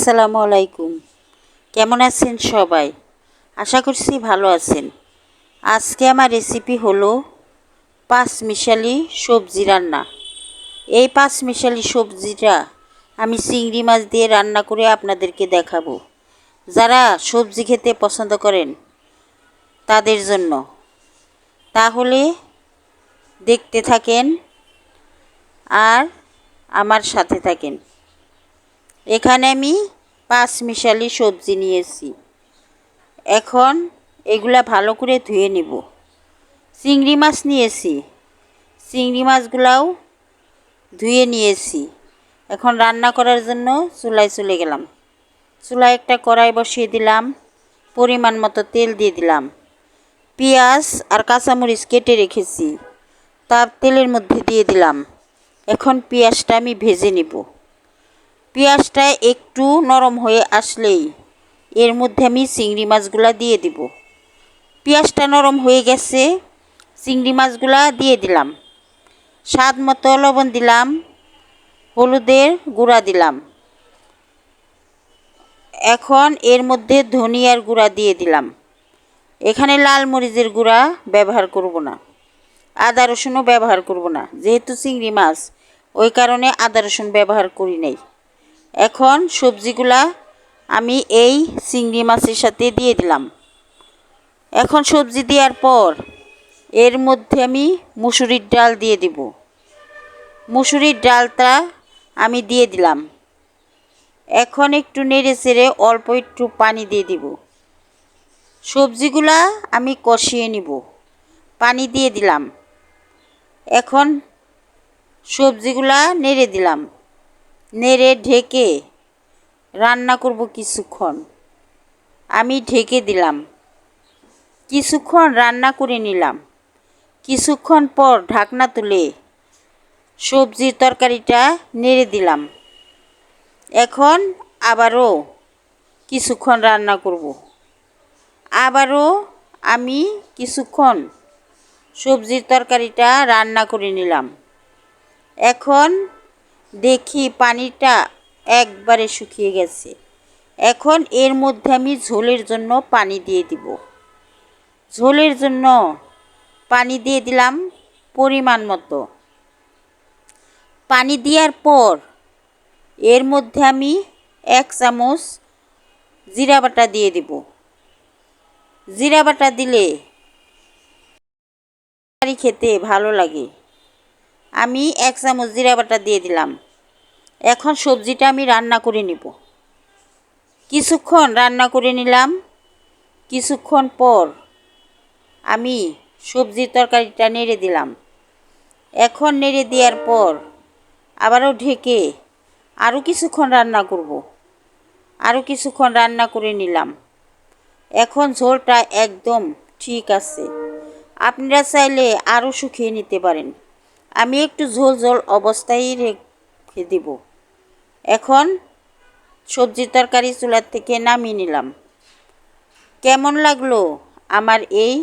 আসসালামু আলাইকুম। কেমন আছেন সবাই? আশা করছি ভালো আছেন। আজকে আমার রেসিপি হলো পাঁচ মিশালি সবজি রান্না। এই পাঁচ মিশালি সবজিটা আমি চিংড়ি মাছ দিয়ে রান্না করে আপনাদেরকে দেখাবো। যারা সবজি খেতে পছন্দ করেন তাদের জন্য। তাহলে দেখতে থাকেন আর আমার সাথে থাকেন। এখানে আমি পাঁচ মিশালি সবজি নিয়েছি। এখন এগুলা ভালো করে ধুয়ে নিব। চিংড়ি মাছ নিয়েছি, চিংড়ি মাছগুলাও ধুয়ে নিয়েছি। এখন রান্না করার জন্য চুলায় চলে গেলাম। চুলায় একটা কড়াই বসিয়ে দিলাম, পরিমাণ মতো তেল দিয়ে দিলাম। পেঁয়াজ আর কাঁচামরিচ কেটে রেখেছি, তার তেলের মধ্যে দিয়ে দিলাম। এখন পেঁয়াজটা আমি ভেজে নিব। পেঁয়াজটা একটু নরম হয়ে আসলেই এর মধ্যে আমি চিংড়ি মাছগুলা দিয়ে দিব। পেঁয়াজটা নরম হয়ে গেছে, চিংড়ি মাছগুলা দিয়ে দিলাম। স্বাদ মতো লবণ দিলাম, হলুদের গুঁড়া দিলাম। এখন এর মধ্যে ধনিয়ার গুঁড়া দিয়ে দিলাম। এখানে লাল মরিচের গুঁড়া ব্যবহার করব না, আদা রসুনও ব্যবহার করব না। যেহেতু চিংড়ি মাছ, ওই কারণে আদা রসুন ব্যবহার করি নাই। এখন সবজিগুলা আমি এই চিংড়ি মাছের সাথে দিয়ে দিলাম। এখন সবজি দেওয়ার পর এর মধ্যে আমি মুসুরির ডাল দিয়ে দিব। মুসুরির ডালটা আমি দিয়ে দিলাম। এখন একটু নেড়ে চেড়ে অল্প একটু পানি দিয়ে দিব। সবজিগুলা আমি কষিয়ে নিব। পানি দিয়ে দিলাম। এখন সবজিগুলা নেড়ে দিলাম। নেড়ে ঢেকে রান্না করব কিছুক্ষণ। আমি ঢেকে দিলাম। কিছুক্ষণ রান্না করে নিলাম। কিছুক্ষণ পর ঢাকনা তুলে সবজির তরকারিটা নেড়ে দিলাম। এখন আবারও কিছুক্ষণ রান্না করব। আবারও আমি কিছুক্ষণ সবজির তরকারিটা রান্না করে নিলাম। এখন দেখি পানিটা একবারে শুকিয়ে গেছে। এখন এর মধ্যে আমি ঝোলের জন্য পানি দিয়ে দিব। ঝোলের জন্য পানি দিয়ে দিলাম পরিমাণ মতো। পানি দেওয়ার পর এর মধ্যে আমি 1 চামচ জিরা বাটা দিয়ে দিব। জিরা বাটা দিলে তরকারি খেতে ভালো লাগে। আমি 1 চামচ জিরা বাটা দিয়ে দিলাম। এখন সবজিটা আমি রান্না করে নিব। কিছুক্ষণ রান্না করে নিলাম। কিছুক্ষণ পর আমি সবজির তরকারিটা নেড়ে দিলাম। এখন নেড়ে দেওয়ার পর আবারও ঢেকে আরও কিছুক্ষণ রান্না করব। আরও কিছুক্ষণ রান্না করে নিলাম। এখন ঝোলটা একদম ঠিক আছে। আপনারা চাইলে আরও শুকিয়ে নিতে পারেন। আমি একটু ঝোল ঝোল অবস্থায় রেখে দিব। এখন সবজির তরকারি চুলার থেকে নামিয়ে নিলাম। কেমন লাগলো আমার এই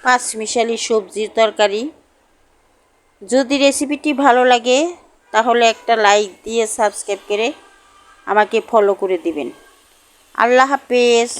পাঁচ মিশালি সবজির তরকারি? যদি রেসিপিটি ভালো লাগে তাহলে একটা লাইক দিয়ে সাবস্ক্রাইব করে আমাকে ফলো করে দিবেন। আল্লাহ হাফেজ।